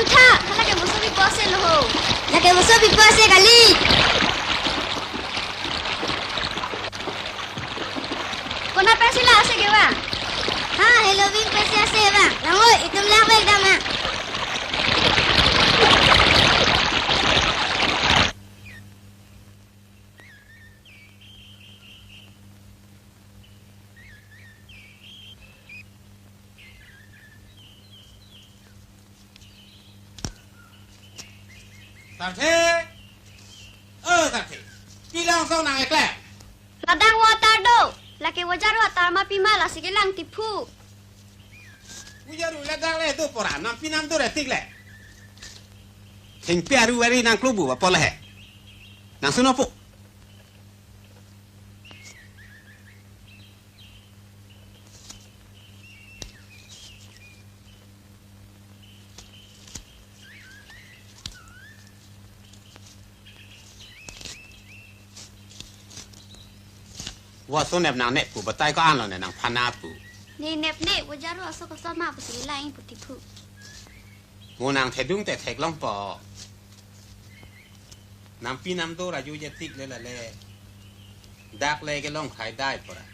Langka, lagi musuh di puasa loh. Lagi musuh di puasa kali. Kau nak pesi lah ase kewa? Ha, hello bing pesi ase ba? Langoi, itu melak baik dah mak. Tarthe, Tarthe, bilang kau nang ekle. Ladang watar do, laki wajar watar mapi malah segelang tipu. Ujaru ladang le tu pora, nang pinam tu retik le. Sing piaru wari nang klubu apa le? Nang sunopo. Wah so nep nang nep pu batai ko an lo ne nang phana pu. Ni nep ne wajar waso ko sama apa segelang putipu. Mo nang thedung te thek long po. Nang pinam tu raju je tik le le. Dak le ke long khai dai pora.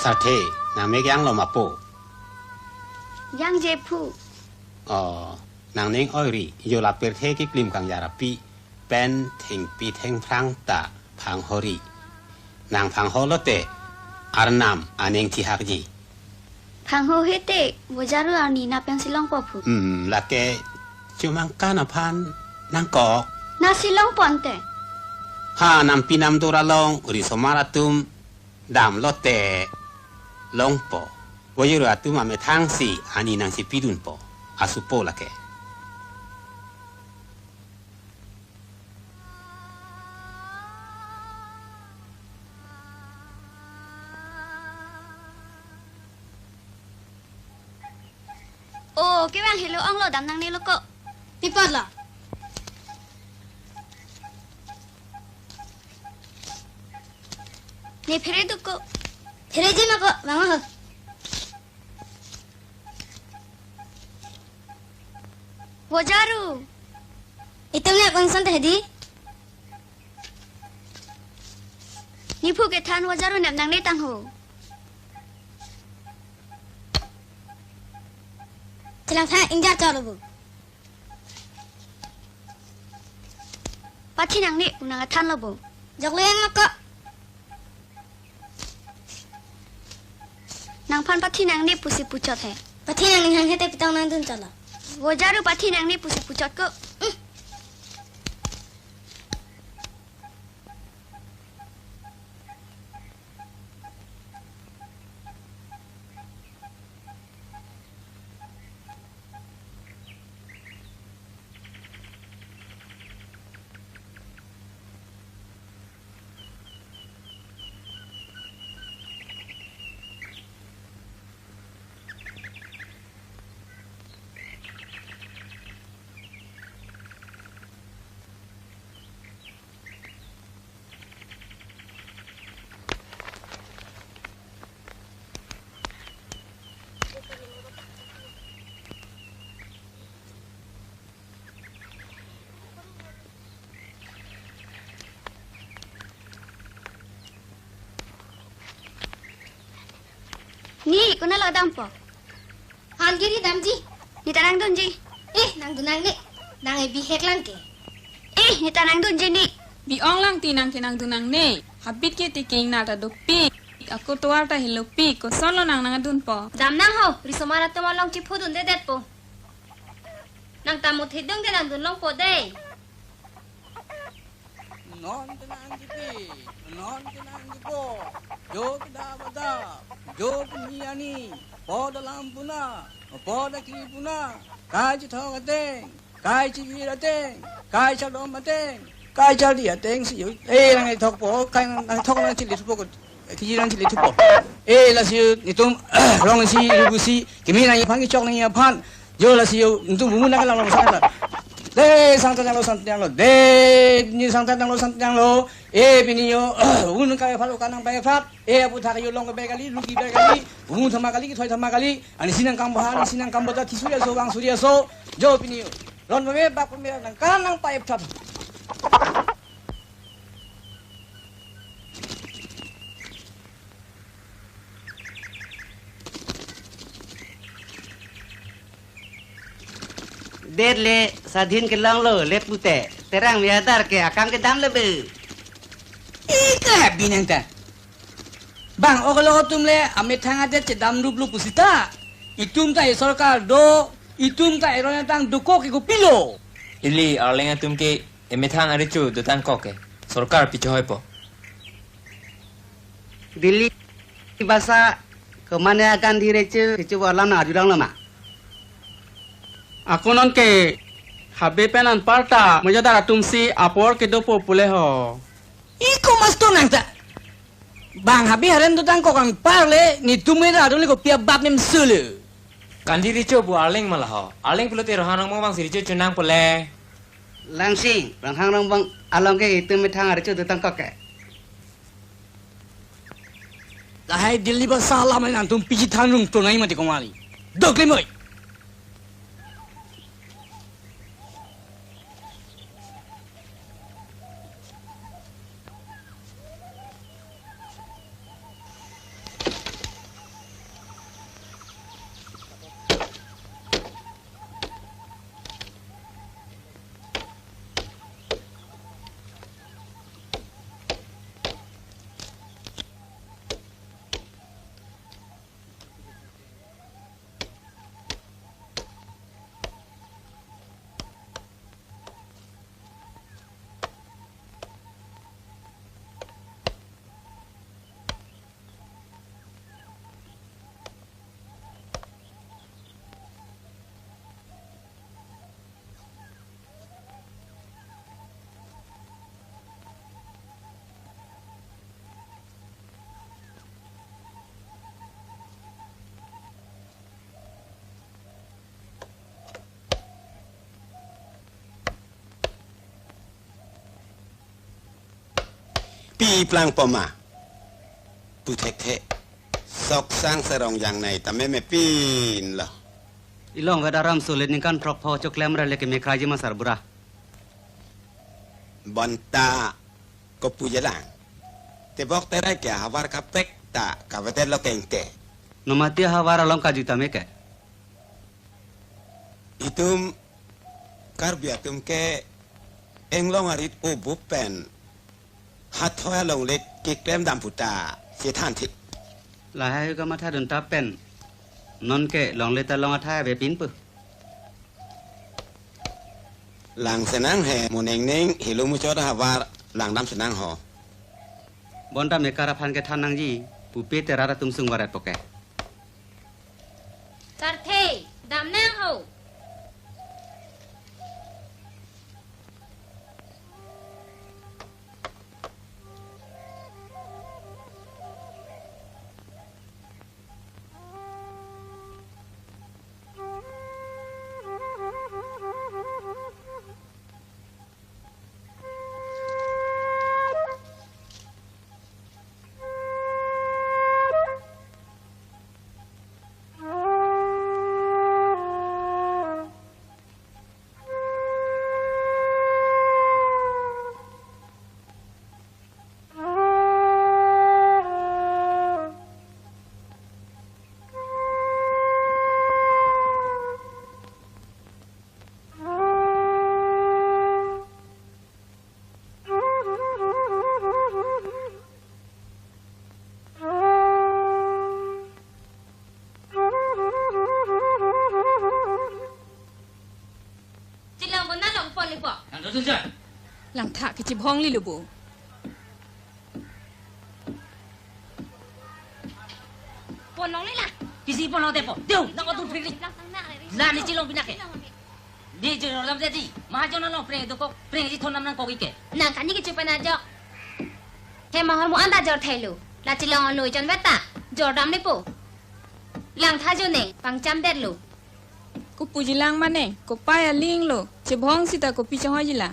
Sathe, nang me yang lo ma po. Yang jepu. Nang ning oi ri, yo la per the ki klim kang ya rapi, pen thing pi theng phrang ta phang hori. Nang phang ho lo te, arnam aneng thi hak ji. Phang ho hete, wajar ani na peng silong popu. La ke cumang kana phan nang ko. Na silong ponte. Ha nam pinam tu ra long, ri somaratum dam lo te. Long po, wajiru atu mame thang si ani nang si pidun po, asupo lake. Oh, cái bang hello ông lo đam năng này lo ko. Pipat lah. Ni phere tu ko. Phere je mak ko, bang ho. Wajaru. Itu ni konsen teh di. Ni phu ke than wajaru nam nang ni tang ho. Celang tha injar chalo bu. Pathi nang ni unang than lo bu. Jok le mak ko. Nang pan pathi nang ni pusi pucot hai. Pathi nang ni hang hete pitang nang dun chala. Wajaru pathi nang ni pusi pucot ko. Ni, kau nak ladang po? Han giri damji. Nita nang dunji. Nang dunang ni. Nang e bihek lang ke. Nita nang dunji ni. Bi ong lang tinang dunang ne. Habit ke tiking nata dupi. Aku tuar ta hilupi ko solo nang dun po. Dam nang ho. Risomara tumalong chipu dun de det po. Nang tamut hidung de nang dun long po de. Non tenang jipi, non tenang jipo. Jo kita bada, jo niani. Po dalam puna, po da kiri puna. Kai chi thong ateng, kai chi vi ateng, kai cha dom ateng, kai cha di ateng si. Nang ai thok po, kai nang thok nang chi li thu po. Ki nang chi li thu po. La si ni tum rong si lu si, kimi nang phang ki chok nang ya phan. Yo la si yo tum bu nang lang sa la. De santan lo de ni santan lo bini yo un ka fa lo kanang ba fa apu tha yo long ba kali luki ba kali un thama kali ki thoi thama kali ani sinang kam bahan sinang kam bata thi surya so bang surya so jo bini yo ron me ba ko me nang kanang pa ep thap देर ले साधीन के lung लो ले पुते terang biadar ke akang ke dam lebe ika binang ta bang oglo tum le ame thanga de che dam rup lu pusita itum ta sarkar do itum ta erona tang duko ke ko pilo Ili arlenga tumke emethang arichu dutan koke sorkar pichoy po Delhi की भाषा कमाने akan direce itu walan ajulang lama Ako non ke habe penan parta mujadara tumsi apor ke dopo pule ho. iko mas to nang ta bang habi haren do tang ko kang parle ni tumera do le ko pia bab nem sulu kandiri cho bu arling malaho arling pulote rohanang mo bang siricho chunang pole langsing ranghang rang bang along ke itu methang arichu dutang koke lahai dilli ba sala mai nang tum piji thanung to nai mati komali dokle moi pi plang poma pu thek the sok sang serong yang này ta me pin lo ilong gadaram sulit nikan prok pho choklem ra leke me khaji ma sarbura bonta ko pu jalang te bok te ra kya hawar ka pek ta ka vete lo kengke nomati hawar along ka juta me ke itum kar biatum ke englong arit u bu pen hat thoa long lek ki klem dam puta se than thi lahai ka matha dun ta pen non ke long le ta long atha be pin pu lang senang he moneng neng hilu mu chot hawar lang dam senang ho bonta me kara phan ke thanang ji pu pe te ra tum sung warat poke Sarthe. Dam nang ho. Lang thak ke cibong li lubu. Pon nong ni lah. Kisi pon nong tepo. Tiu, nang ko tu free. Lah ni cilong pinake. Di jero lam jadi. Mahajon nong free tu ko free ji thon nam nang ko ki ke. Nang kani ke cupa na jok. He mahar mu anda jor thailu. La chilong lui jon beta. Jor dam ni po. Lang tha jo ne pang cham det lu. Ko puji lang mane, ko paya ling lo. Cibong sita ko picha hoji la.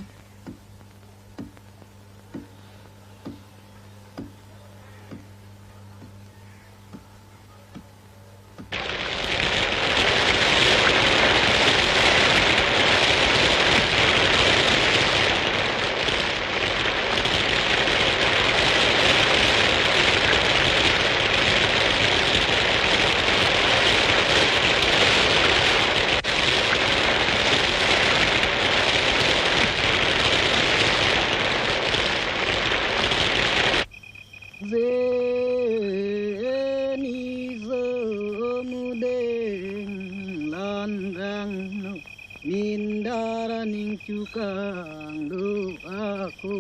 Mindaraning cukang doaku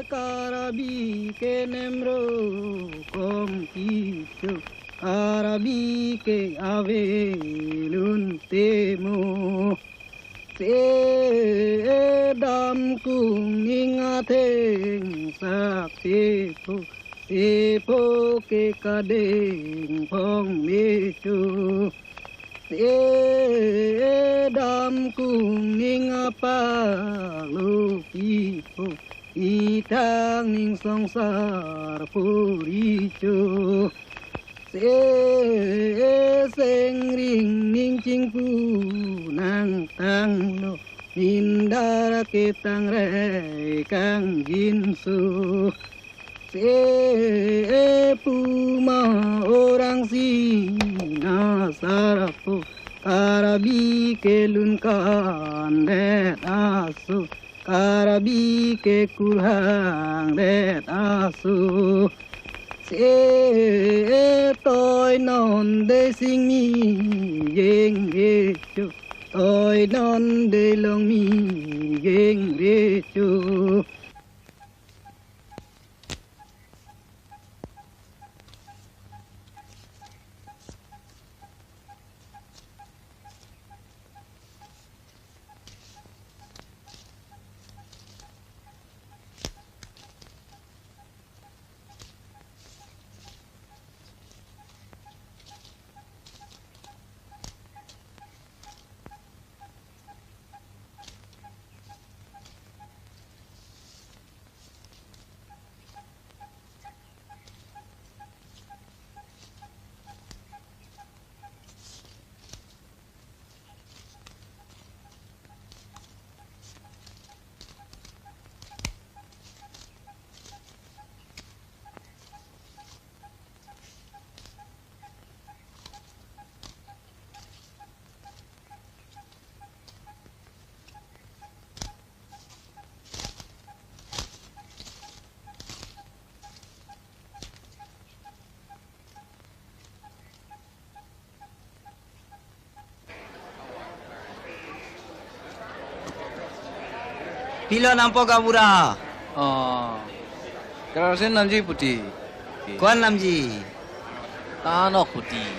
karabi kenemro kom kicu karabi ke avelun temo dam kung ingateng saksepo sepo ke kadeng pong metu dam kung ingapa lupipo itang ning songsar puricho seng ring ning cingpu nang tanglo indara ketang rei kang jinsu puma orang Sina sarapu karabi kelun kandet asu karabi ke kurang det asu tôi non de sing mi yeng ye chu tôi non de long mi yeng ye chu Pilo nampo kabura. Kerasin nanji putih. Kuan namji. Tanok putih.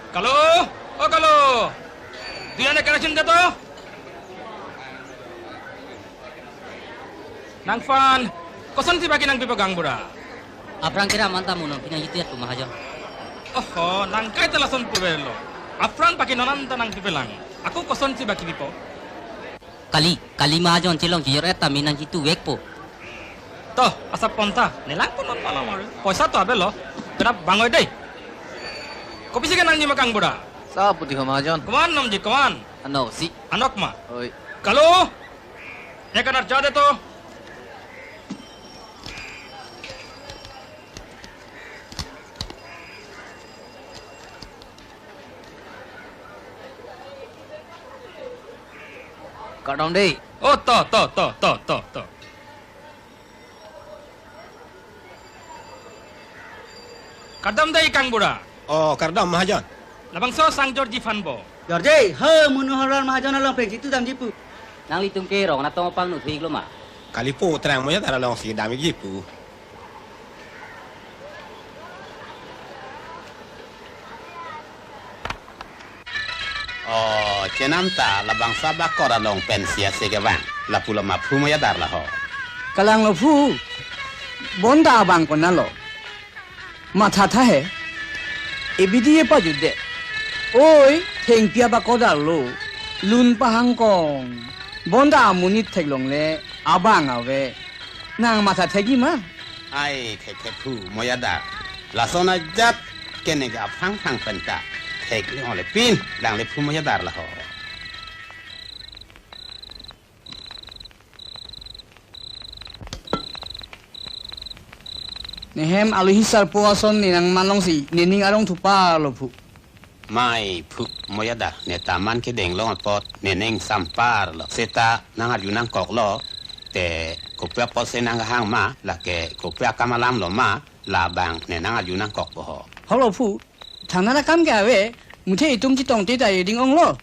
Kalau, oh kalau. Dia nak kena cinta tu. Nang Fan, kosan si bagi nang pipagang bura. Aprang kira mantamu nong pinang itu ya tu mahajon. Oh, nang kai telason purelo. Aprang pakai nonanta nang pipelang. Aku kosan si bagi pipo. Kali mahajon cilong jijor eta minang itu wekpo. Toh, asap ponta. Nelang pun non malam hari. Poisa tu abelo. Kenapa bangoy deh? Kopi sih kan nang nyimakang bura. Sa putih kamajon. Kawan namji kawan. Ano si Anak ma. Oi. Kalau, ya kan arca tu. Kadang deh. Oh, to. Kadam dai kang bura. Oh, kardam mahajan. Labang so sang Georgie Fanbo. Jorge, he munuharan mahajana long preng situ dam jipu. Nang li tum ke rong na tong pang nu thik lo ma. Kalipo terang mo ya tara long si dami jipu. Oh, cenam ta la bangsa bakora long pensia segewan. La pula ma phu mo ya dar la ho. Kalang lo phu. Bonda bang ko na lo. Ma tha tha he. Ebidi e pa jude. Oi, theng pia ba ko dar lo. Lun pa hang kong. Bonda munit thek long le abang awe. Nang ma tha thegi ma. Ai thek phu mo ya dar. La sona jat kene ga phang phang penta. Thek li ole pin dang le phu mo ya dar la ho. Nehem aluhisar puason ni nang manlong si nining arong thupa lo phu. Mai phu mo ya dar ne taman ke deng long pot ne neng sampar lo. Seta nang ar yunang kok lo te ko pya pot se nang hang ma la ke ko pya kamalam lo ma la bang ne nang ar yunang kok bo ho. Holo phu. Thangna kam ke awe. Muthe itum chi tong te da ding ong lo.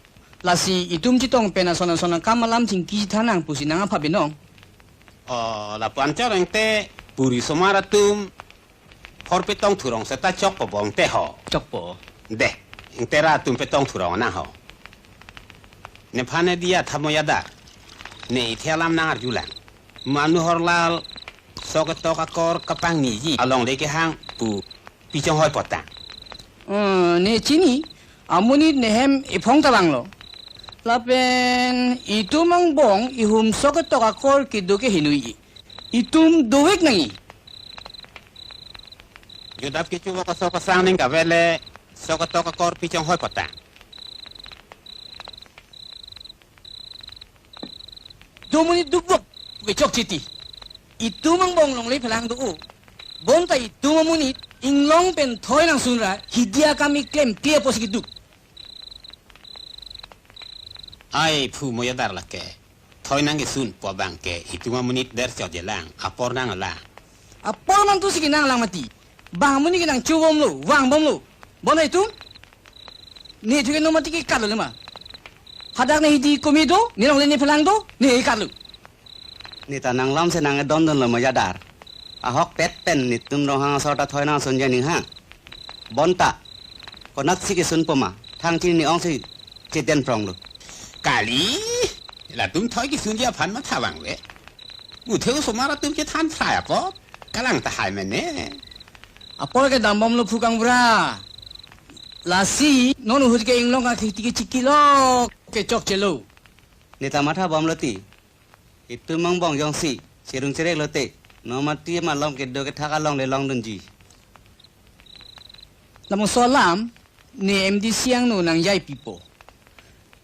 La si itum chi tong pena sona sona kamalam ting ki thanang pusi nang apha binong. Oh, la pancoreng te puri somara tum hor petong thurong seta chok po bong te ho. Chok po. De, intera tum petong thurong na ho. Ne phane dia thamo yada. Ne ithelam nang arjulan. Manu horlal soketok akor kapang ni ji along leke hang pu pichong hoi potang. Ne chini amuni nehem ipong talang lo. Lapen itum ang bong ihum soketok akor kiduke hinui. Itum duwek nangi. Judap ke chuwa ka sokasang ning ka vele soketok akor pichong hoi potang. Domuni dubok wechok chiti. Itum ang bong long le phelang du. Bonta itum amuni inglong pen thoi nang sunra hidia kami klem tie posiki duk. Ai phu mo ya dar la ke. Thoi nang ge sun po bang ke ituma munit der chot je lang apor nang la. Apor man tu siki nang lang mati. Bang muni ki nang chuwom lo, wang bom lo. Bona itum? Ni thuke no mati ki kalo le ma. Hadak na hidi komido, ni long le ni phelang do, ni kalo. Ni tanang lam se nang don don lo mo yadar. Ahok pet pen ni tum rong hang sota thoi nang son janing hang. Bonta. Ko nak si ke sun poma. Thang tin ni ong si cheten prong lo. Kali la tum thoi ki sun ja phan ma thawang le. Mu theu somara tum ke than phai apo. Kalang ta hai men ne. Apor ke dambom lo phukang bra. Lasi non hud ke inglong ka khiti chiki lo ke chok chelo. Ni tamatha bom lo ti. Itu mang bong yong si. Sirung cerek lo te. No mati ma long ke do ke thaka long le long dun ji. Lamong solam ni MD siang no nang yai pipo.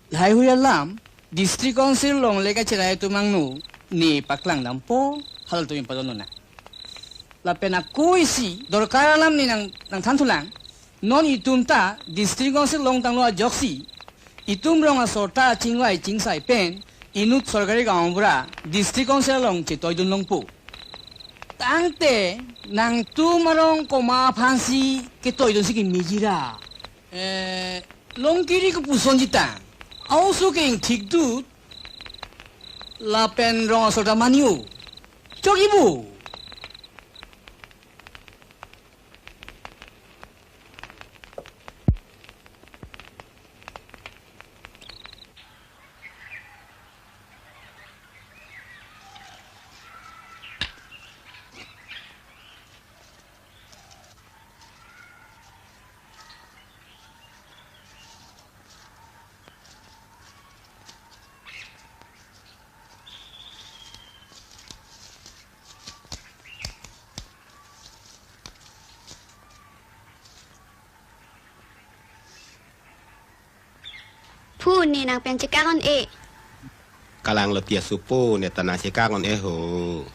Lai huya lam district council long le ka chirai tu mang no ni paklang dampo hal tu impadon na. La pena kuisi dorkar alam ni nang thantulang non itum ta district council long tang lo joksi itum rong a sorta chingwai chingsai pen inut sorgari gambra district council long che toidun long po tangte nang tu marong koma phansi ke toidun siki mijira long kiri ko puson jita also ke thik du la pen rong a sorta maniu chogibu. Phu ni nang pen cekak on e. Kalang lo tia supo ne tanah cekak on ho.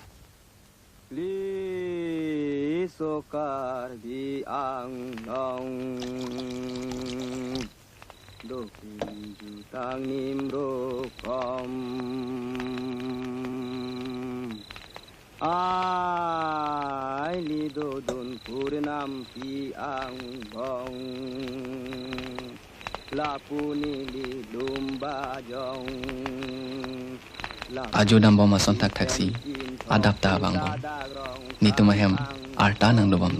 Li sokar di ang nong do jutang nim ro kom ai li do don purnam pi ang bong lapuni li lumba jong Ajo dam bom sontak taksi adapta bang bom ni tumahem arta nang do bom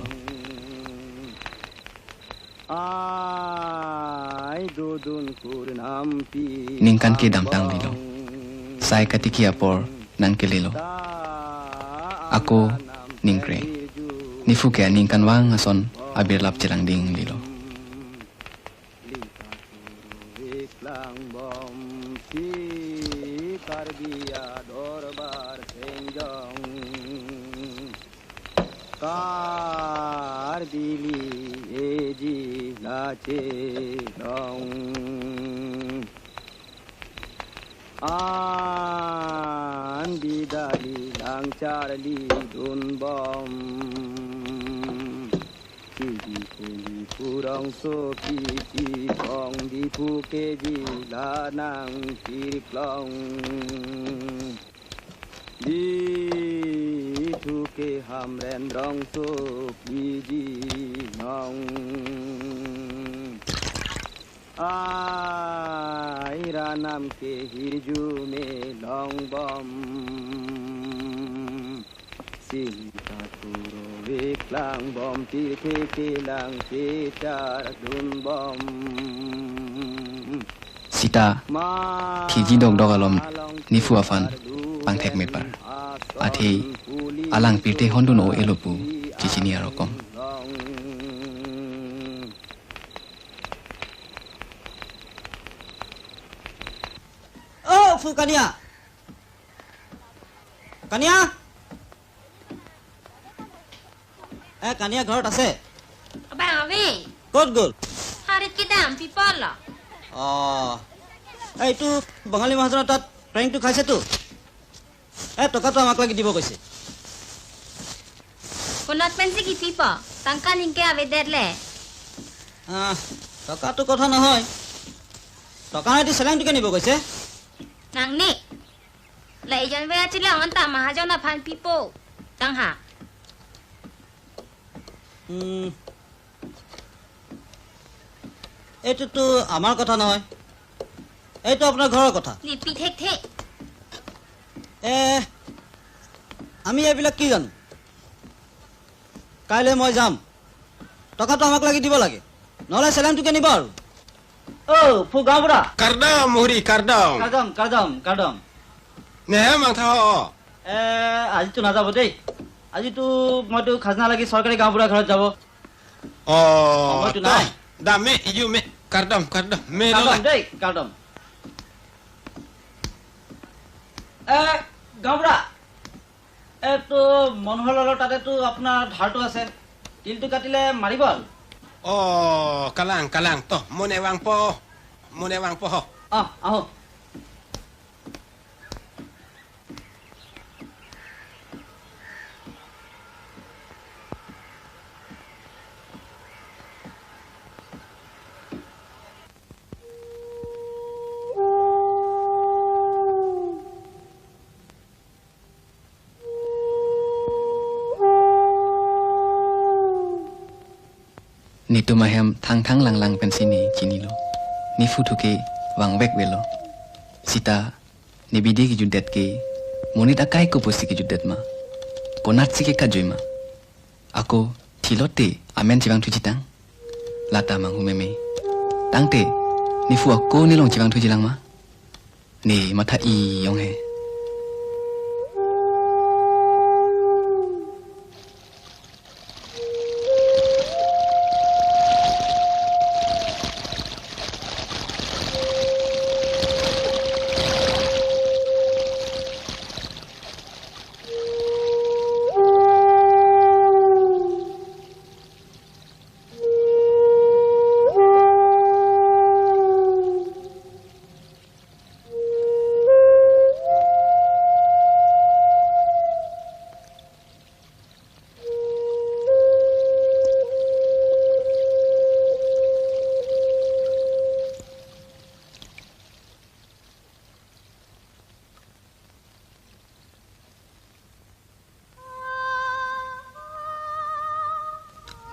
ai dudun kurnampi ningkan ke dam tang lilo sai katiki apor nan ke lilo ako ningkre nifu ke ningkan wang ason abir lap cerang ding lilo lang bom si karbiya dorbar senjong kar dili eji lache dong an bidali lang charli dun bom kurang so ki kong di phuke ji la nang ki klong di thuke ham ren rong so ki ji nong ai ra nam ke hirju me long bom Sita turo weklang bom tirke kelang secar dun bom Sita kiji dog dogalom nifu afan pangthek mepar athi alang pirte hondun o elopu kicini arokom Oh Fukania Kania Kania ঘৰত আছে Abang Awi, ক'ত গ'ল harit kita people lah. এইটো বঙালী মহাজনৰ তাত প্ৰেংকটো খাইছেতো টকাটো আমাক লাগি দিব কৈছে Kunat pensi ki people, tangka ningke awe derle. টকাটো কথা নহয় টকা নাই দি চেলেংটোকে নিব কৈছে Nang ni, lai jan we achilang anta mahajona pan people, tangha. এইটোতো আমাৰ কথা নহয় এইটো আপোনাৰ ঘৰৰ কথা Lipi thek thek. আমি এইবিলাক কি জানো কাইলৈ মই যাম টকাটো আমাক লাগি দিব লাগে নহলে চেলেংটোকে নিব আৰু ফু গাঁওবুঢ়া Kardam muhri kardam কাৰ্ডম nehe mangtha আজিতো নাযাব দেই আজিতো মইতো খাজনা লাগি চৰকাৰী গাঁওবুঢ়া ঘৰত যাব সময়টো নাই dame iyu me kardam me দেই কাৰ্ডম গাঁওবুঢ়া এইটো মনোহৰৰ তাতেতো আপোনাৰ ধাৰটো আছে তিলটো কাটিলে মাৰিব আৰু kalang toh mone wang po আহো Nitu mahem thang lang pensini kini lo. Ni futu ke wang bek welo. Sita ni bidi ki judet ke monit akai ko posti ki judet ma. Konat si ke kajoi ma. Ako thilote amen chibang tu jitang. Lata mang humeme. Tangte ni fu ako ni long chibang tu jilang ma. Ni mata I yong he.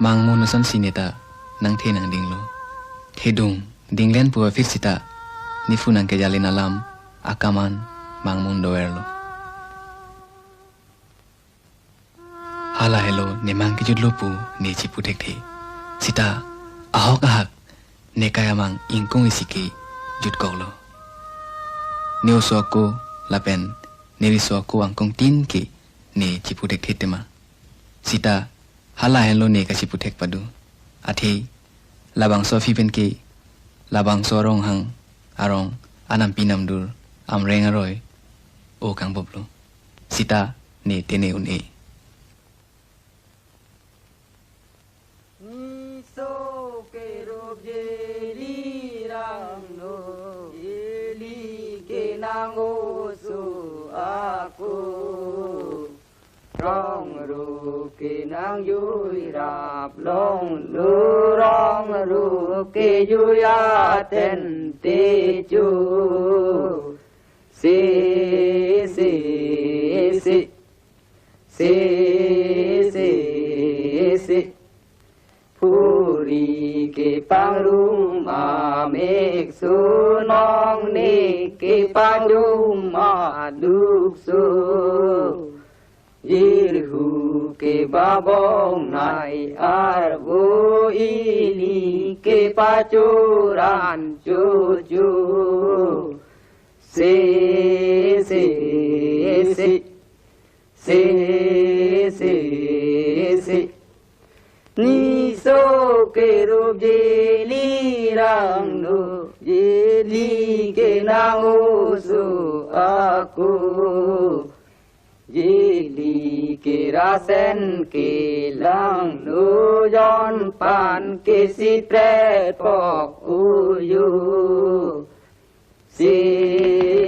Mang mo nasan sineta nang the nang ding lo. Thedung dinglen pu fit sita ni fu nang ke jalin alam akaman mang mundo erlo hala hello ne mang ki judlo pu ne chi pu tek the sita ahok ahak ne kaya mang ingkung isiki jut kolo neu so ko lapen ne ri so ko angkong tin ki ne chi pu tek the tema sita hala hello ne ka chi pu tek padu athi labang so fi pen ki labang so rong hang arong anam pinam dur am reng aroi o kang boblo sita ne tene un e rong ru ki nang yui rap long lu rong ru ki yui a ten ti chu si si si si si si puri ki pang rum a mek su nong ni ki pang rum a duk su Irhu ke babong nai arbu ini ke pacuran cucu si si si si si si ni so ke rup jeli rang nu jeli ke nang usu aku Jeli ke rasen ke lang nu jon pan ke si tret pok uyu si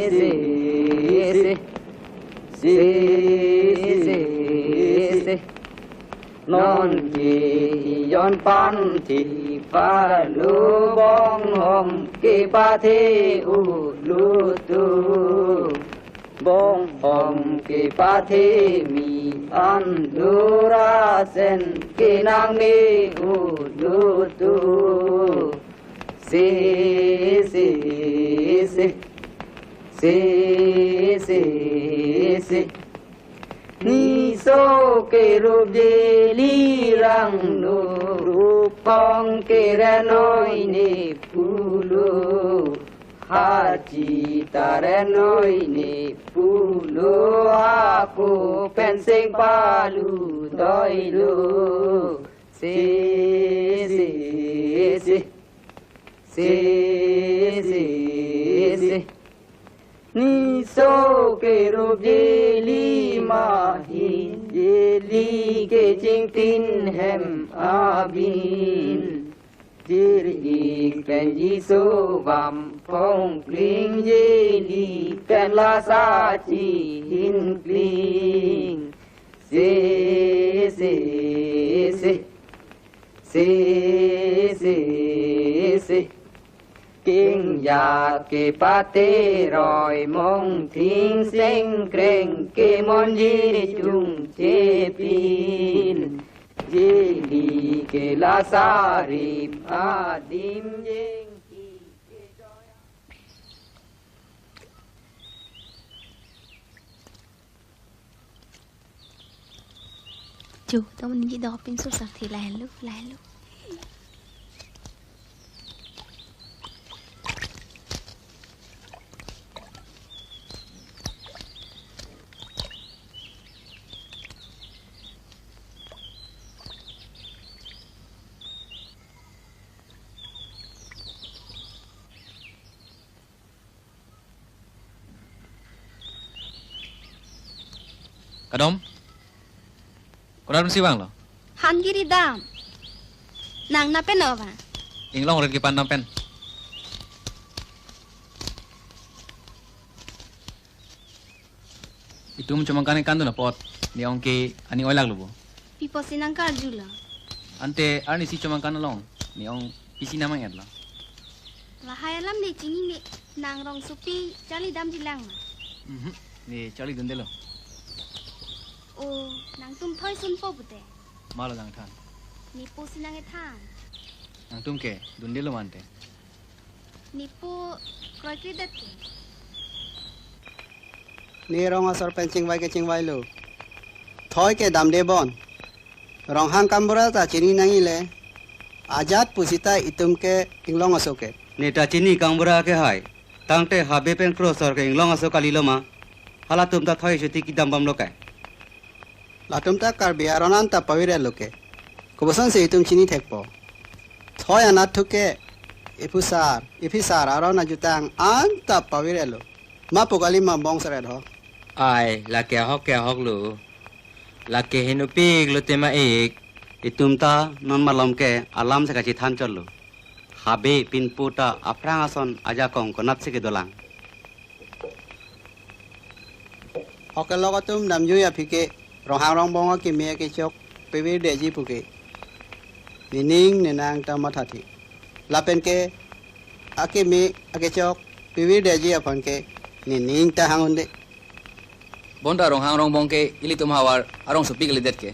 si si si si si non ki jon pan ti pa lu bong hom ke pa the u lu tu bong hom ke pa the mi an lu ra sen ke nang ni u lu tu si si si si si si ni so ke rup jeli rang nu rup pong ke ra noi ni pulu Haji tarenoi ni pulu aku pensing palu doilu si si si si si si ni so ke rup jeli mahi jeli ke ching tin hem abin Jir ikan jiso bam phong kling jeli kan la sa chi hin kling si si si si si si kinh ya ke pate roi mong thing seng kreng ke mon ji chung che pin Jeli ke la sarip adim jeng ki ke joya Chú, tao mình đi đọc pin số sạc thì lại lúc Kadom? Kodam si bang lo? Han giri dam. Nang na pen apa? Inglong rin kipan nam pen. Itu cuma kan ikan tu na pot. Ni orang ke ani oilag lo bo. Pipo sinang karjula. Ante ani si cuma kan long. Ni orang isi nama yang lah. Lahai alam ni cini ni nang rong supi cali dam jilang ma. Ni cali dende lo. Oh, nang tum thoi sun po bute. Malu dang than. Ni po sinang ethan. Nang tum ke dende lo mante. Nipo kroi kridat ke. Ni rong asor pencing vai ke cing vai lo. Thoi ke dam de bon. Rong hang kambura ta chini nangi le. Ajat pusita itum ke inglong asoke. Ni ta chini kambura ke hai. Tangte habe pen krosor ke inglong asok kali lo ma. Hala tum ta thoi shuti ki dam bam lo kai. La tum ta kar biaronan ta pawire lo ke. Kubosan se itum chini thekpo. Thoi anat thuke ifisar arona jutang anta pawire lo. Ma pokali ma bong seret ho. Ai, la ke hok lu. La ke hinupik lu tema ik. Itum ta non malam ke alam se kachi than chol lo. Habe pin puta aprang ason aja kong konat se ke dolang. Hokel lo tum nam yu ya phike rohang rong bong ke me ke chok pewi deji puke. Nining nenang ta mathati. Lapen ke ake me ake chok pewi deji apon ke nining ta hangunde. Bonda rong hang rong bong ke ili tum hawar arong supi ke lidet ke.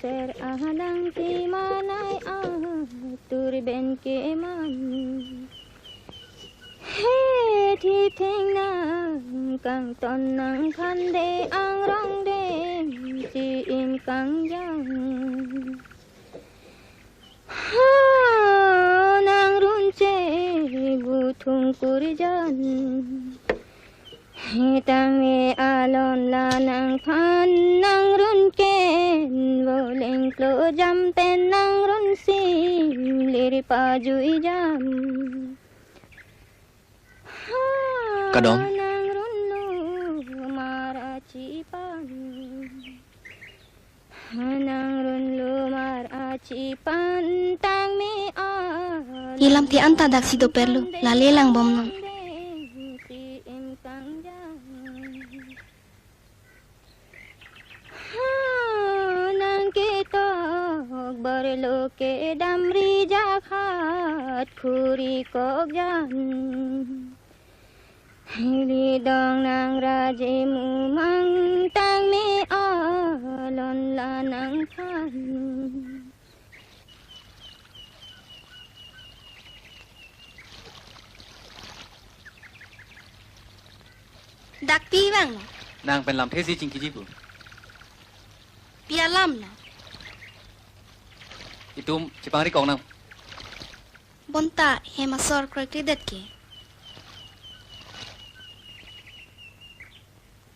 Ser ahadang ti manay turben ke man he thi theng na kang ton nang khan de ang rong de chi im kang yang ha nang run che bu thung kur jan Hitang e alon la nang phan nang run ken vô lên klo jam pen nang run sim lir pa jui jam Kadom nang run lu mara chi pan nang run lu mara chi pan tang mi a Ilam ti anta dak sido perlu la lelang bom non. Berlo ke damri jakhat khuri kok jan hili dong nang raje mu mang tang mi alon la nang khan Dak pi bang lo. nang pen lam thesi ching kiji pu. Pia lam lo. Itum cipangri kong nang. Bonta hemasor kroi kridat ke.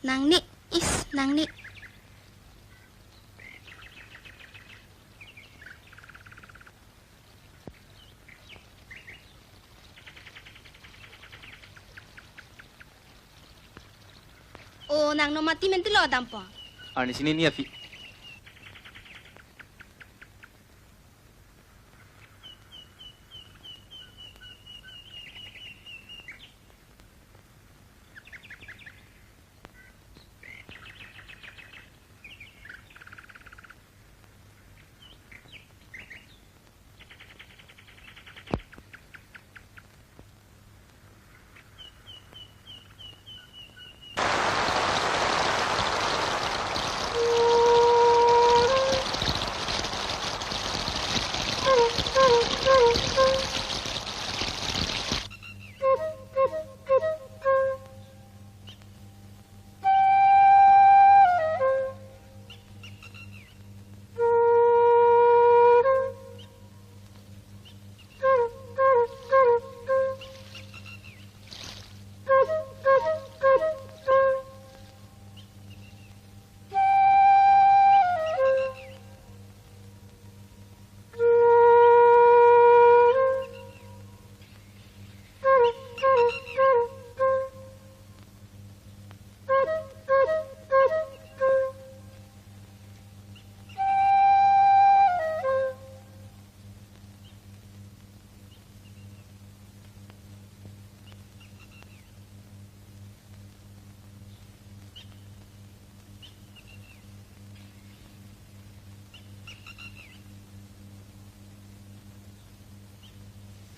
Nang ni nang ni. Oh nang no mati menti lo dampo. Arni sini ni afi.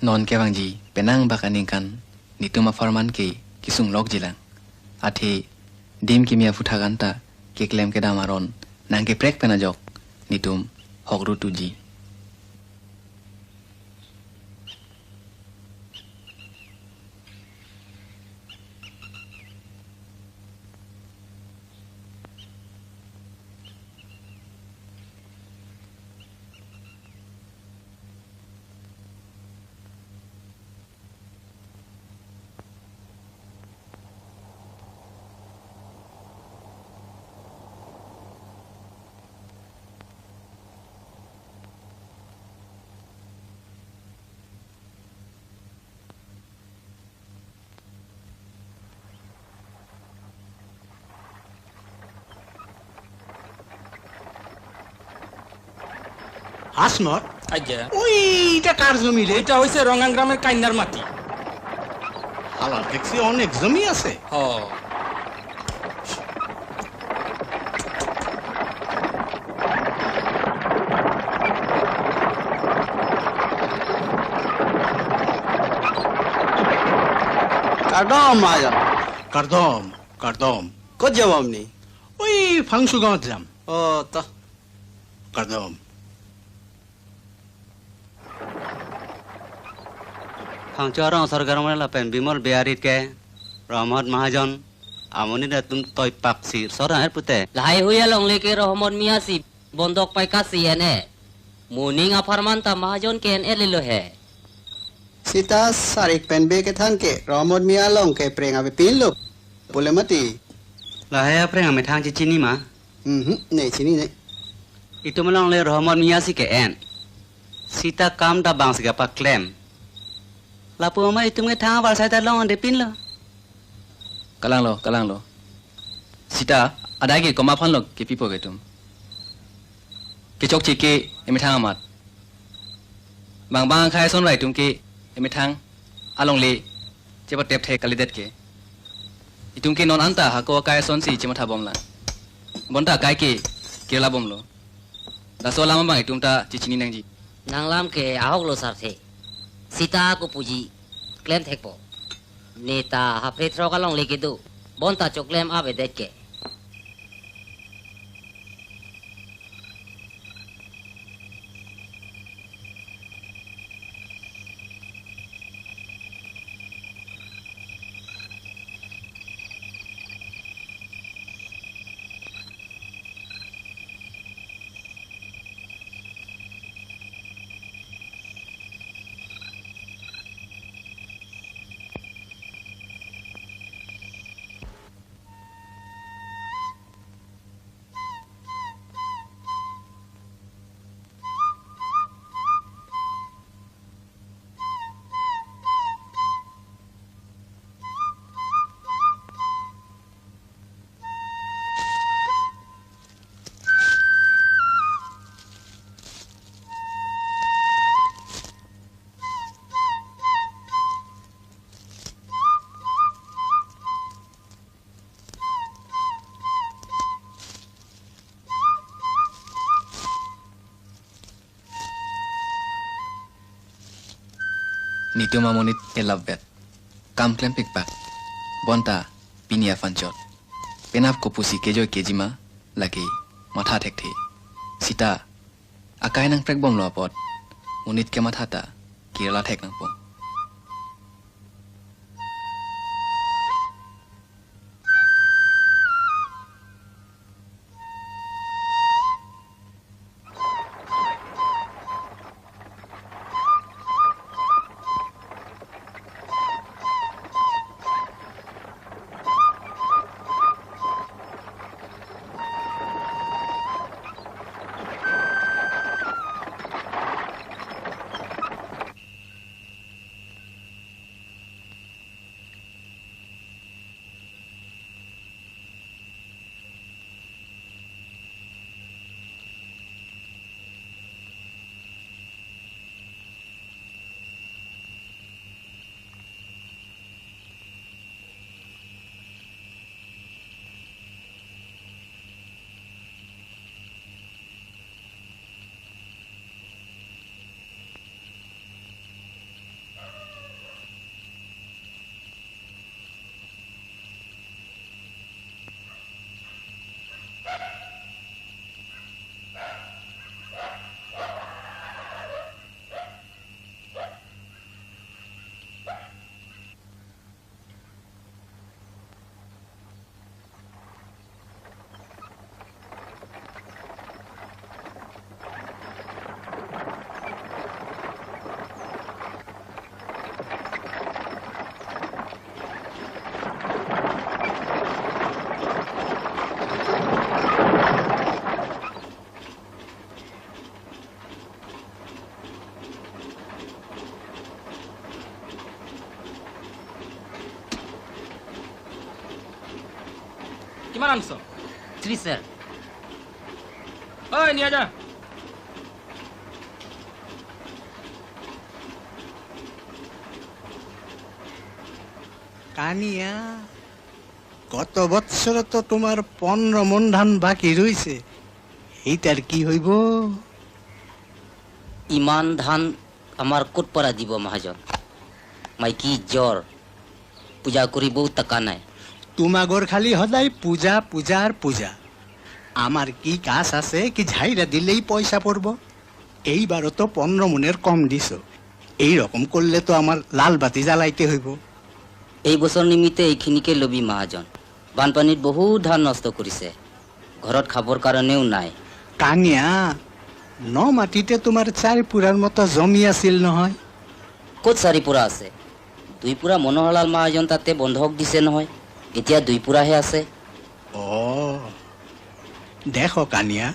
non ke wangji penang bakaningkan nituma farman ke kisung lok jilang athe dim kimia futhaganta ke klem ke damaron nang ke prek penajok nitum hokru tuji আসনত আজ্ঞা ওইটা কার জমি রে এটা হইছে রঙাং গ্রামের কাইনার মাটি হালার দেখছি অনেক জমি আছে ও কারদম মায়া কারদম কারদম কত যাব আপনি ওই ফাংশু গাঁৱত যাম ও তো কারদম ফাংচুয়ারং সরকার মানে লাপেন বিমল বেয়ারিত কে রহমত মহাজন আমনি তুম তই Pakshi সরাহের পুতে Lahai huya long leke Rahman Miasi bondok pai kasi ene. Muning aparman ta mahajon ken elilo he. सीता सारिक पेन बे के थान के रोमोड मिया लोंग के प्रेंगा बे पिन लो बोले मती लाहे प्रेंगा में थांग चिनी मा नहीं चिनी नहीं itu melong le rohmon miya si ke en sita kam da bang siga pa claim lapu ma itu nge thang wal sai ta long de pin lo kalang lo sita adai ke koma phan lo ke pipo ke tum ke chok chi ke emi thang amat bang khai son rai tum ke emi thang along le cheba tep the kalidet ke itum ke non anta ha ko kai son si chima tha bom la bonta kai ke la bom lo da so lama bang itum ta chichini nang ji Nang lam ke ahok lo sar the. Sita ko puji claim thekpo. Neta ha petro ka long leke do. Bonta cho claim abe det ke. Nito mamonit elabet kam klem pikpak bonta pinia fanchot penap kopusi kejo kejima lagi matha thekthi sita akai nang prek bom lo pot munit ke matha ta kirala thek nang po answer. 3 sir. Oh, ini aja. Kania গত বৎসর তো তোমার 15 মন ধান বাকি রইছে এইটার কি হইব ইমান ধান আমার কোট পরা দিব মহাজন মাইকি জ্বর পূজা করিব টাকা নাই তোমাগর খালি হদাই পূজা পূজা আর পূজা আমার কি কাজ আছে কি ঝাইরা দিলেই পয়সা পড়ব এইবারও তো 15 মনের কম দিছো এই রকম করলে তো আমার লাল বাতি জ্বালাইতে হইব এই বছর নিমিত্তে এইখিনিকে লবি মহাজন বানপানীত বহু ধান নষ্ট কৰিছে ঘৰত খাবৰ কাৰণেও নাই কানিয়া ন মাটিতে তোমাৰ 4 পুৰাৰ মতো জমি আছিল নহয় ক'ত 4 পুৰা আছে 2 পুৰা মনোহৰলাল মহাজন তাতে বন্ধক দিছে নহয় এতিয়া 2 পুৰাহে আছে ও দেখো কানিয়া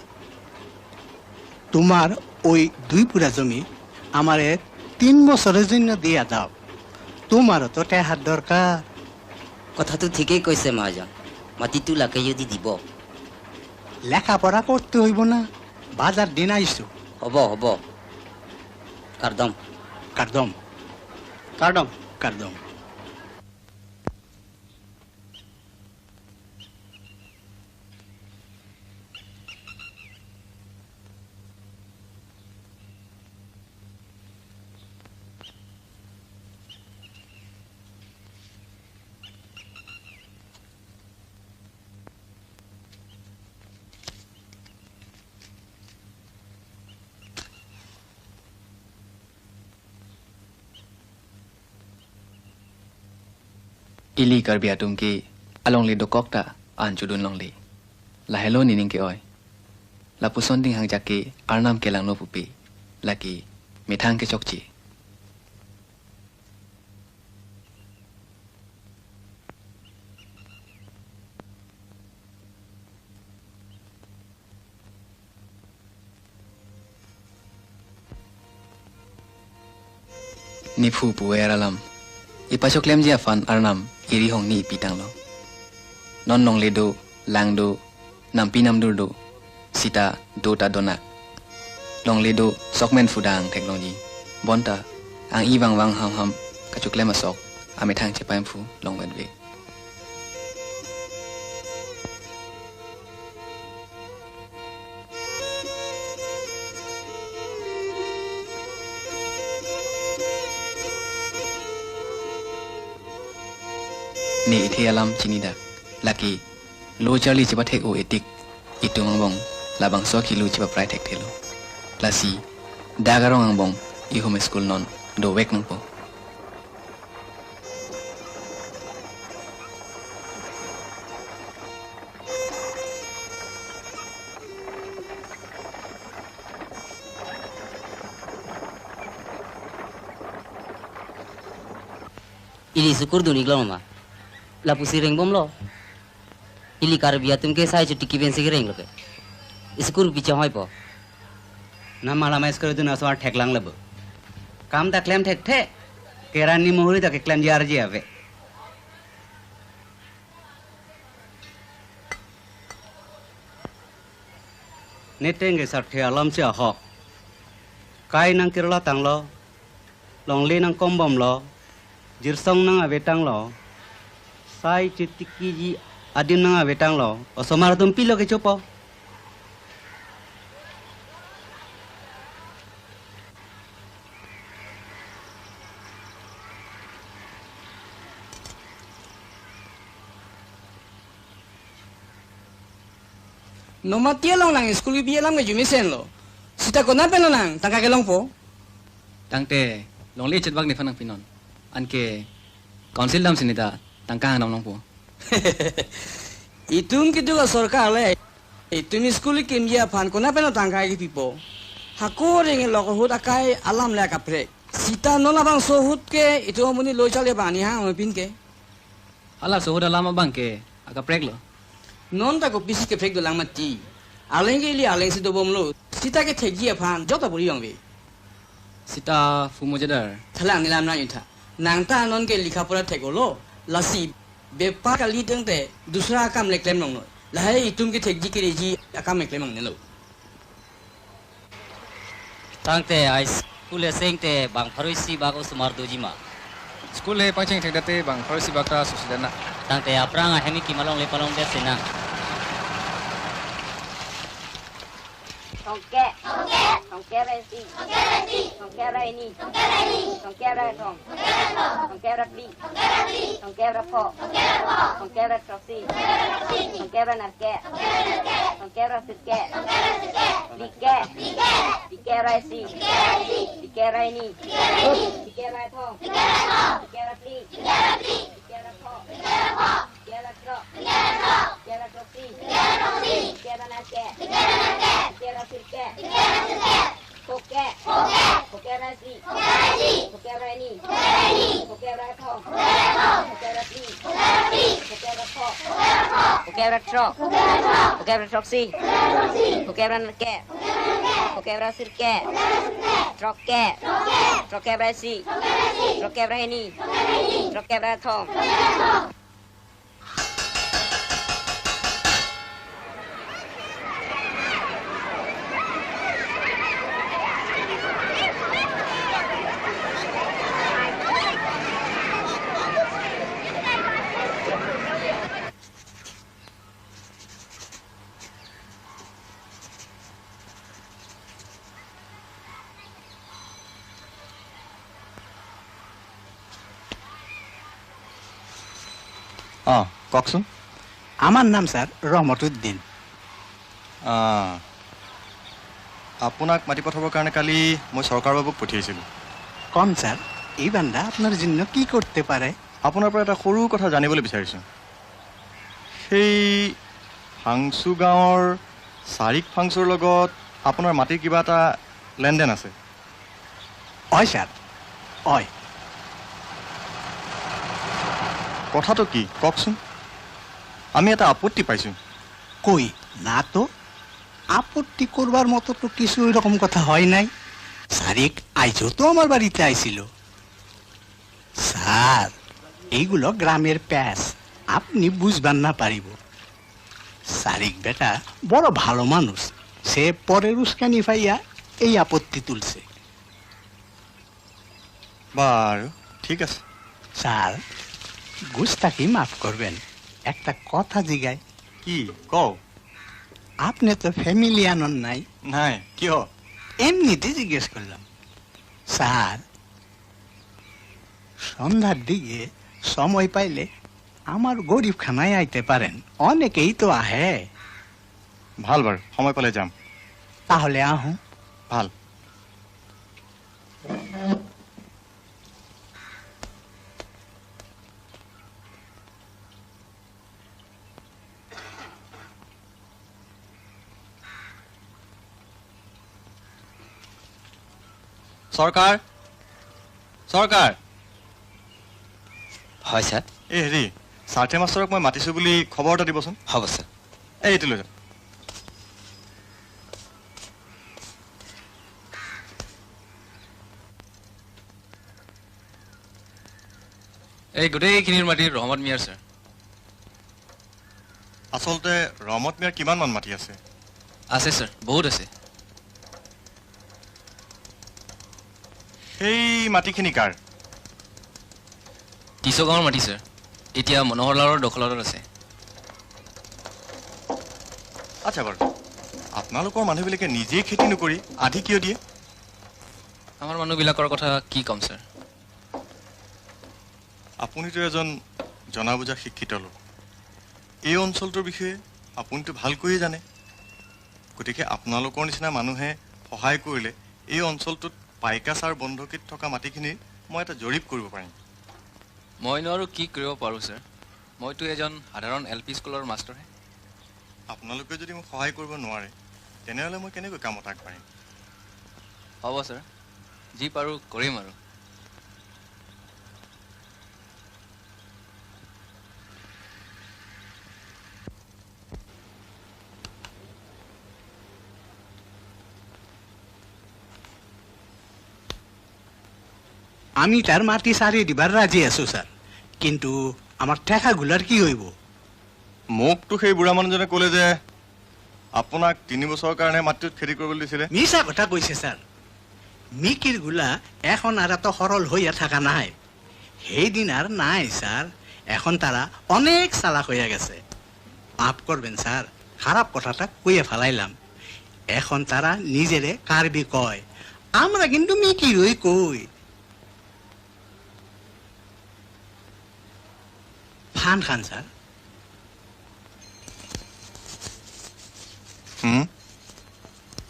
তোমার ওই 2 পুরা জমি আমারে 3 বছরের জন্য দিয়া দাও তোমারও তো টাকার দরকার কথাটো ঠিকই কৈছে মহাজন মাটিটো লাকে যদি দিব লেখাপড়া করতে হইব না বাজার দিন আইছো হ'ব হ'ব কারদম কারদম কারদম কারদম Ili karbia tumki along le dokokta an judun long le la hello nining ke oi la puson ding hang jakke arnam ke lang no pupi laki mithang ke chokchi ni phu pu eralam ipasok lem jia fan arnam iri hong ni pitang lo non nong le do lang do nam pinam dur do sita do ta donak long le do sokmen fudang technology bonta ang iwang wang ham ham kachuk lem asok ame thang chepam fu long wen ve ni ithe alam chinida laki lo charli chiba thek o etik itumang bong labang so ki lu chiba prai thek thelo lasi dagarong ang bong I home school non do wek nang po Ili syukur duni glam ma la pusi reng bom lo ili kar biya tum ke sai chutti ki ben se reng lo ke syukur bicha hoy po na mala mais kare dun aswar theklang labo kam ta claim thek the kerani mohuri ta ke claim jar je ave netenge sathe alam che hok kai nang kirla tanglo longli nang kombom lo jirsong nang avetang lo sai chitiki ji adin nang avetang lo osomar tumpi lo ke chopo Nomor tiga long nang school biar lang ke jumisen lo. Sita kona peno nang tangka ke long po. tangte longli chetbak ni fanang pinon anke council dam sinita tangka nang nong po Itum kita ka sarkar le. Itum school ke mia fan kona peno tangka ke pipo. Hako ring lo ko hut akai alam le ka pre. Sita nona bang so hut ke itu muni lo chale bani ha pin ke. ala so hoda lama bang ke aga prek lo Non ta ko pisi ke prek do lang mati. Aleng ke li aleng si do bom lo. Sita ke thegi fan jota buri yong be. sita fumo jadar Thalang ni lam na yutha. Nang ta non ke likha pura thego lo. Lasi bepa ka li teng te dusra kam le claim nong lo. Lahai tum ki thek ji ki reji akam ekle mang nelo. Tangte ai skule sengte bang pharoisi bago sumar dojima. School he pangching thekdate bang pharoisi bakta susidana. Tangte apranga hemi ki malong le palong de sena. Songke resi, songke raini, songke ratong, songke rapli, songke rapo, songke ratroksi, songke ranarke, songke rasirke, like resi, like raini, like ratong, like rapli, like rapo, like ratro, like ratroksi, like ranarke, like rasirke, Koke rasi, koke raini, koke ratong, koke rapli, koke rapo, koke ratro, koke ratroksi, koke ranarke, koke rasirke, troke rasi, troke raini, troke ratong. কওকচোন আমার নাম sir রহমতুদ্দিন আপোনাক মাতি পঠাবৰ কাৰণে কালি মই চৰকাৰৰ বাবুক পঠিয়াইছিলোঁ কম sir এই বান্দা আপনাৰ জন্য কি কৰতে পাৰে আপোনাৰ পৰা এটা সৰু কথা জানিবলৈ বিচাৰিছোঁ সেই ফাংচু গাঁৱৰ চাৰিক ফাংচুৰ লগত আপোনাৰ মাটিৰ কিবা এটা লেনদেন আছে হয় স্যার হয় কথাটো কি কওকচোন আমি এটা আপত্তি পাইছোঁ কই না তো আপত্তি করবার মতো তো কিছু এরকম কথা হয় নাই সারিক আইজও তো আমার বাড়িতে আইছিল স্যার এইগুলো গ্রামের প্যাস আপনি বুঝবার না পারিব সারিক বেটা বড় ভালো মানুষ সে পরের উস্কানি পাইয়া এই আপত্তি তুলছে বাৰু ঠিক আছে স্যার গুস্তাকি মাফ করবেন একটা কথা জিগায় কি কও আপনি তো ফ্যামিলি আনন নাই নাই কিয় এমনিতে জিজ্ঞেস করলাম স্যার সন্ধ্যার দিকে সময় পাইলে আমার গরিব খানায় আইতে পারেন অনেকেই তো আহে ভাল বাৰু সময় পালে যাম তাহলে আহো ভাল চৰকাৰ চৰকাৰ হয় স্যাৰ এই হেৰি সাৰ্থে মাষ্টৰক মই মাতিছোঁ বুলি খবৰ এটা দিবচোন হ'ব স্যাৰ এইটো লৈ যাওক এই গোটেইখিনিৰ মাটি ৰহমত মিয়াৰ স্যাৰ আচলতে ৰহমত মিয়াৰ কিমানমান মাটি আছে আছে স্যাৰ বহুত আছে সেই মাটিখিনি কাৰ টিছ গাঁৱৰ মাটি স্যাৰ এতিয়া মনোহৰলালৰ দখলত আছে আচ্ছা বাৰু আপোনালোকৰ মানুহবিলাকে নিজেই খেতি নকৰি আধি কিয় দিয়ে আমাৰ মানুহবিলাকৰ কথা কি ক'ম স্যাৰ আপুনিতো এজন জনা বুজা শিক্ষিত লোক এই অঞ্চলটোৰ বিষয়ে আপুনিতো ভালকৈয়ে জানে গতিকে আপোনালোকৰ নিচিনা মানুহে সহায় কৰিলে এই অঞ্চলটোত পাইকাছ আৰু বন্ধকীত থকা মাটিখিনি মই এটা জৰীপ কৰিব পাৰিম মইনো আৰু কি কৰিব পাৰোঁ স্যাৰ মইতো এজন সাধাৰণ LP স্কুলৰ মাষ্টৰহে আপোনালোকে যদি মোক সহায় কৰিব নোৱাৰে তেনেহ'লে মই কেনেকৈ কামত আগবাঢ়িম হ'ব স্যাৰ যি পাৰোঁ কৰিম আৰু আমি তার মাটি সারিয়ে দিবার রাজি আছো স্যার কিন্তু আমার টাকাগুলার কি হইব মোকতো সেই বুঢ়া মানুহজনে ক'লে যে আপোনাক 3 বছৰৰ কাৰণে মাটিত খেতি কৰিবলৈ দিছিলে। মিছা কথা কৈছে ছাৰ। মিকিৰ গোলা এখন আর এত সরল হইয়া থাকা নাই। সেইদিন আর নাই স্যার। এখন তারা অনেক চালাক হইয়া গেছে। মাফ করবেন স্যার, খারাপ কথাটা কইয়া ফেলাইলাম। এখন তারা নিজেরে কারবি কয়, আমরা কিন্তু মিকিরই কই। ফান খান স্যার।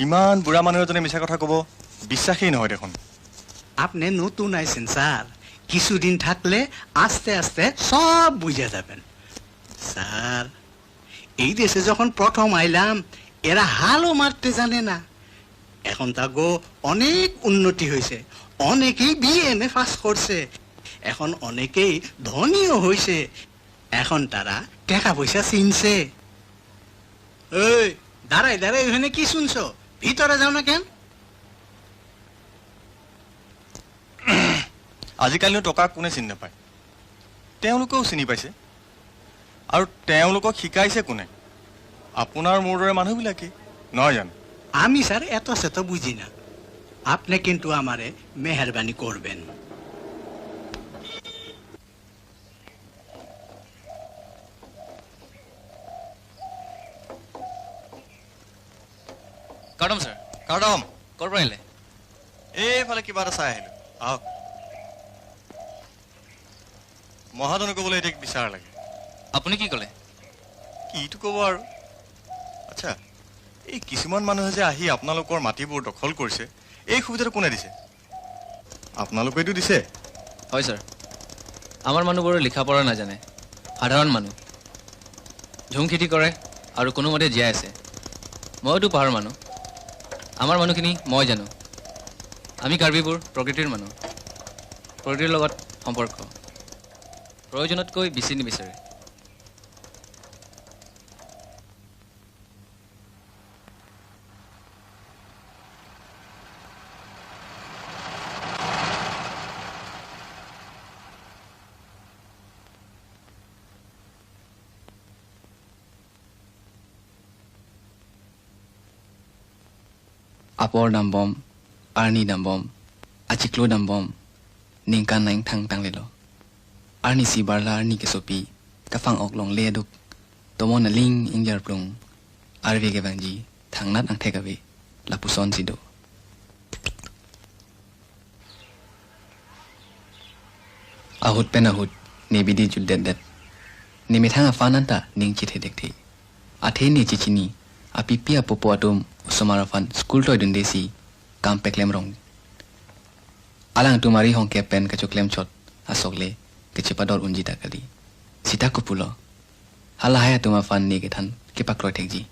ইমান বুঢ়া মানুহ এজনে মিছা কথা কব বিশ্বাসেই নহয় দেখোন। আপনি নতুন আইছেন স্যার, কিছুদিন থাকলে আস্তে আস্তে সব বুঝে যাবেন। স্যার, এই দেশে যখন প্রথম আইলাম এরা হালও মারতে জানে না। এখন তা গো অনেক উন্নতি হয়েছে, অনেকেই বিএমএ পাস করছে, এখন অনেকেই ধনীও হয়েছে। এখন তারা টাকা পয়সা চিনছে। এই দাঁড়াই দাঁড়াই ওখানে কি শুনছো? ভিতরে যাও না কেন? আজিকালিও টকা কোনে চিনি নাপায়, তেওঁলোকেও চিনি পাইছে। আৰু তেওঁলোকক শিকাইছে কোনে? আপোনাৰ মোৰ দৰে মানুহবিলাকে নহয় জানো? আমি স্যাৰ এত সেত বুঝি না। আপনি কিন্তু আমাৰে মেহৰবানি কৰবেন। কাৰ্ডম ছাৰ। কাৰ্ডম ক'ৰ পৰা আহিলে? এইফালে কিবা এটা চাই আহিলোঁ, আহক। মহাজনে ক'বলৈ এতিয়া বিচাৰ লাগে। আপুনি কি ক'লে? কিটো ক'ব আৰু। আচ্ছা, এই কিছুমান মানুহে যে আহি আপোনালোকৰ মাটিবোৰ দখল কৰিছে, এই সুবিধাটো কোনে দিছে? আপোনালোকেতো দিছে। হয় ছাৰ, আমাৰ মানুহবোৰে লিখা পঢ়া নাজানে, সাধাৰণ মানুহ। ঝুম খেতি কৰে আৰু কোনোমতে জীয়াই আছে। মইতো পাহাৰৰ মানুহ, আমাৰ মানুহখিনি মই জানো। আমি কাৰ্বিবোৰ প্ৰকৃতিৰ মানুহ, প্ৰকৃতিৰ লগত সম্পৰ্ক প্ৰয়োজনতকৈ বেছি নিবিচাৰে। Apor dam bom, Arni dam bom, Achiklo dam bom, Ningkan naing thang tang lelo. Arni si barla Arni ke sopi, Kafang ok long le duk, Tomo na ling ingjar plung, Arvi ke bangji, thang nat ang tekawe, Lapuson sido. Ahut pen ahut, ne bidi judet det. Ne methang afananta ning chit hedek the. Athe ne chichini, api pia popo atom Usamarafan school toy dundesi kampe klem rong. Alang tumari hong kepen ke klem chot asokle ke cepador unjita kali. Sita kupulo. Halahaya tumafan ni ke than ke pakro tekji.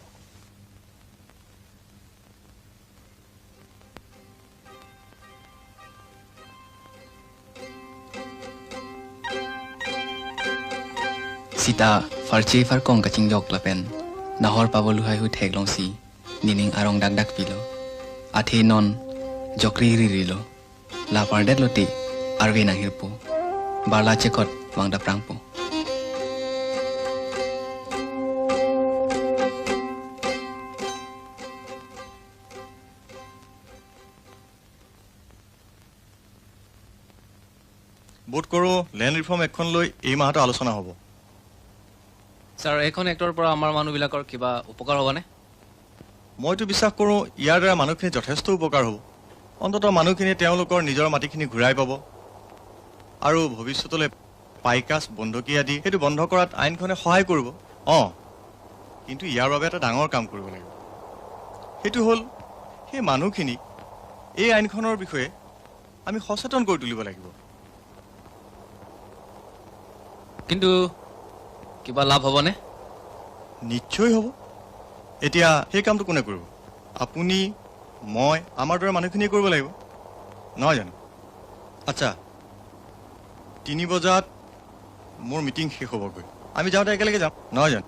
Sita farche far kong kaching jok lapen. Nahor pabolu hai hu thek long si. Nining arong dak dak pilo. Athe non jokri rilo. La pardet loti arve nang hirpo. Barla chekot wang da prangpo. বোধ কৰোঁ land reform এখন লৈ এই মাহতে আলোচনা হ'ব। Sir, এখন actor পৰা আমাৰ মানুহবিলাকৰ কিবা উপকাৰ হ'বনে? মইতো বিশ্বাস কৰোঁ ইয়াৰ দ্বাৰা মানুহখিনি যথেষ্ট উপকাৰ হ'ব। অন্ততঃ মানুহখিনি তেওঁলোকৰ নিজৰ মাটিখিনি ঘূৰাই পাব আৰু ভৱিষ্যতলৈ পাইকাছ বন্ধকী আদি সেইটো বন্ধ কৰাত আইনখনে সহায় কৰিব। কিন্তু ইয়াৰ বাবে এটা ডাঙৰ কাম কৰিব লাগিব। সেইটো হ'ল সেই মানুহখিনি এই আইনখনৰ বিষয়ে আমি সচেতন কৰি তুলিব লাগিব। কিন্তু কিবা লাভ হ'বনে? নিশ্চয় হ'ব। এতিয়া সেই কামটো কোনে কৰিব? আপুনি, মই, আমাৰ দৰে মানুহখিনিয়ে কৰিব লাগিব, নহয় জানো? আচ্ছা, 3 বজাত মোৰ মিটিং শেষ হ'বগৈ। আমি যাওঁতে একেলগে যাম, নহয় জানো?